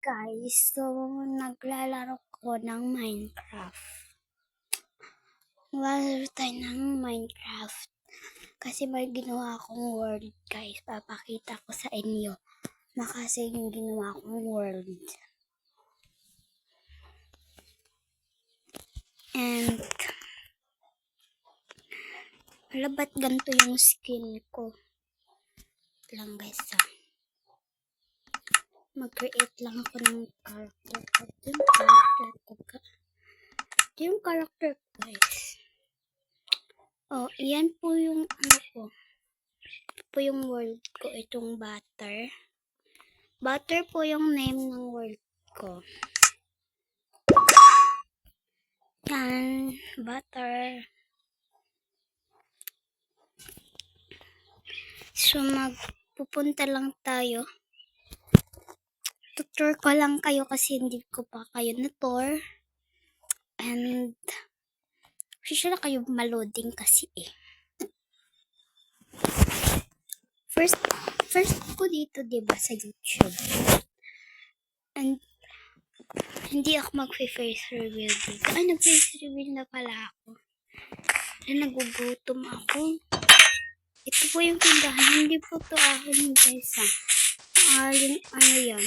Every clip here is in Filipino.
Guys, so naglalaro ko ng Minecraft. Naglalaro tayo ng Minecraft. Kasi may ginawa akong world, guys. Papakita ko sa inyo. Kasi yung ginawa akong world. And wala ba't ganito yung skin ko? Lang guys mag-create lang ako ng character. Ito yung character ko, guys. Oh, yan po yung ano ko. Ito po yung world ko. Itong butter. Butter po yung name ng world ko. Yan. Butter. So, magpupunta lang tayo. Tutor ko lang kayo kasi hindi ko pa kayo na-tour. And, siya na kayo maloding kasi eh. First ko dito, diba, sa YouTube. And, hindi ako mag-face reveal dito. Ay, nag-face reveal na pala ako. Ay, nagugutom ako. Ito po yung tindahan. Hindi po to ahon, guys, ha. Ano yan?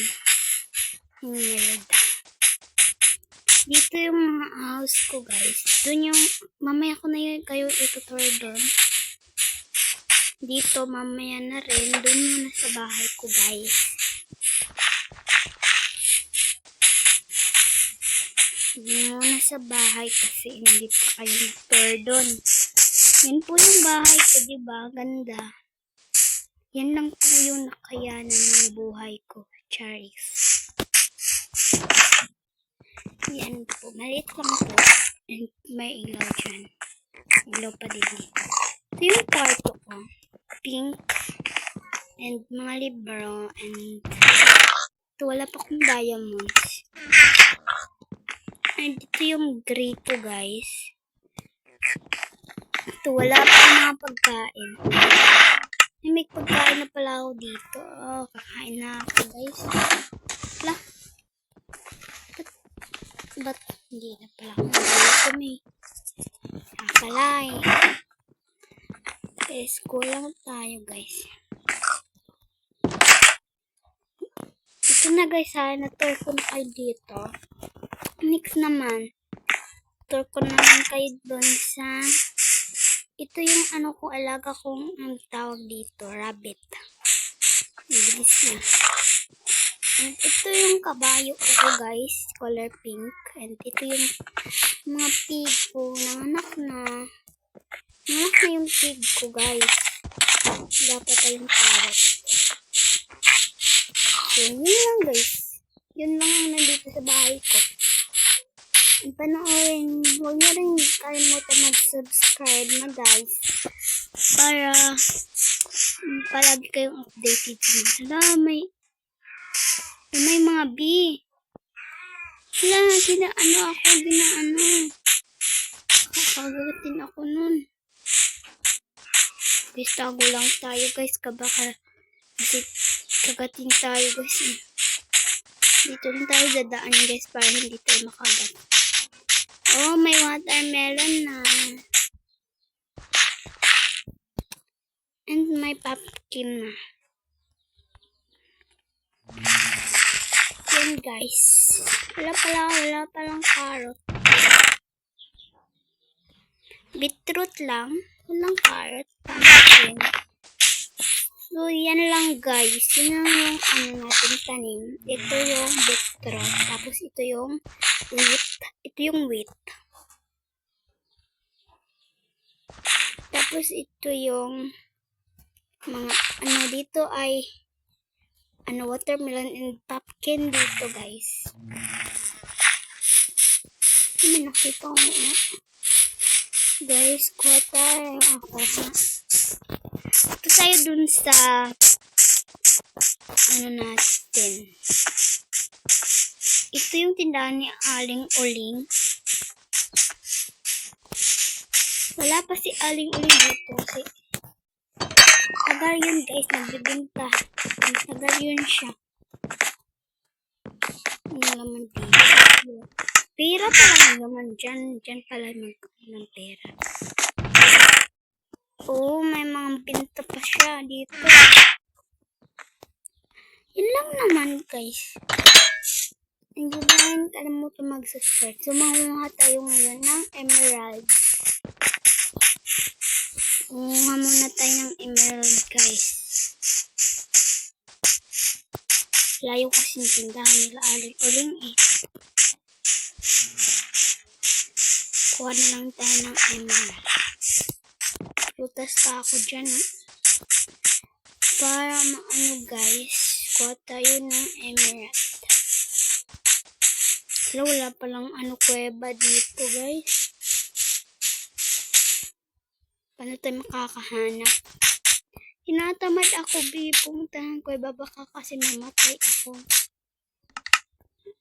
Dito yung mga house ko, guys. Doon yung, mamaya ko na yun kayo itutur doon. Dito, mamaya na rin. Doon muna sa bahay ko, guys. Doon muna sa bahay kasi hindi pa kayo itutur doon. Yan po yung bahay ko, diba? Ganda. Yan lang po yung nakayanan ng buhay ko. Charis. Yan po. Maliit lang po. And may ilaw dyan. Ilaw pa din dito. Ito yung kwarto ko. Pink. And mga libro. And ito wala pa akong diamonds. And ito yung gray ko, guys. Ito wala pa mga pagkain. May pagkain na pala ako dito. Oh, kakain na ako, guys. Wala. Ba't hindi na pala ako nag-gutom eh. Pala eh. Okay, school lang tayo, guys. Ito na, guys, ha. Na-tour ko na kayo dito. Next naman, tour ko naman kayo doon sa ito yung ano kong alaga kong ang tawag dito, rabbit. Bilis na. And ito yung kabayo ko, guys, color pink. And ito yung mga pig ko, nanganak na. Nanganak na yung pig ko, guys. Dapat tayong parrot. So, yun lang, guys. Yun lang ang nandito sa bahay ko. Panoorin, huwag nyo rin kalimutan mag-subscribe na, guys. Para palagi kayong updated sa mga. May mga bee. Wala, ginaano. Kakagatin ako nun. Guys, tago lang tayo, guys. Kasi kagatin tayo, guys. Dito rin tayo dadaan, guys, para hindi tayo makagat. Oh, may watermelon na. And may pumpkin na. Yan, guys. Wala palang carrot. Beetroot lang. Walang carrot. Pumpkin. So, yan lang, guys. Yan lang yung natin tanim. Ito yung beetroot. Tapos ito yung wheat. Ito yung wheat. Tapos ito yung mga dito ay watermelon and pumpkin dito, guys. May nakita ko nga. Guys, kuha tayo ako. Ito tayo dun sa natin. Ito yung tindahan ni Aling Uling. Wala pa si Aling Uling dito. Tagal yun, guys. Nagbibinta. Tagal yun siya. yung laman dito. Pera pala yung laman dyan. Dyan pala ng pera. Oo, may mga pinto pa siya dito. Yun lang naman, guys. Hindi ba rin kalimutan mag-subscribe? So, mangunguha tayo ngayon ng emerald. Mangunguha muna tayo ng emerald, guys. Layo kasi yung tindahan nila aling-uling eh. Kuha na lang tayo ng emerald. Lutas pa ako dyan eh. Para maano guys, kuha tayo ng emerald. Wala palang kuweba dito guys. Paano tayo makakahanap? Tinatamad ako, pumuntahan ko, baka kasi mamatay ako.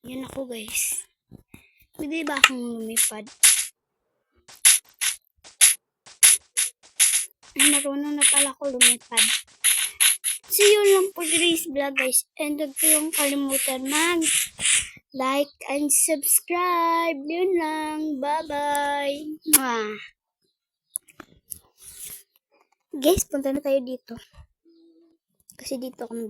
Yan ako, guys. Pwede ba akong lumipad? Ay, marunong na pala ako lumipad. So, yun lang po today's vlog, guys. And huwag kayong kalimutan like and subscribe. Yun lang. Bye-bye. Guys, punta na tayo dito. Kasi dito ako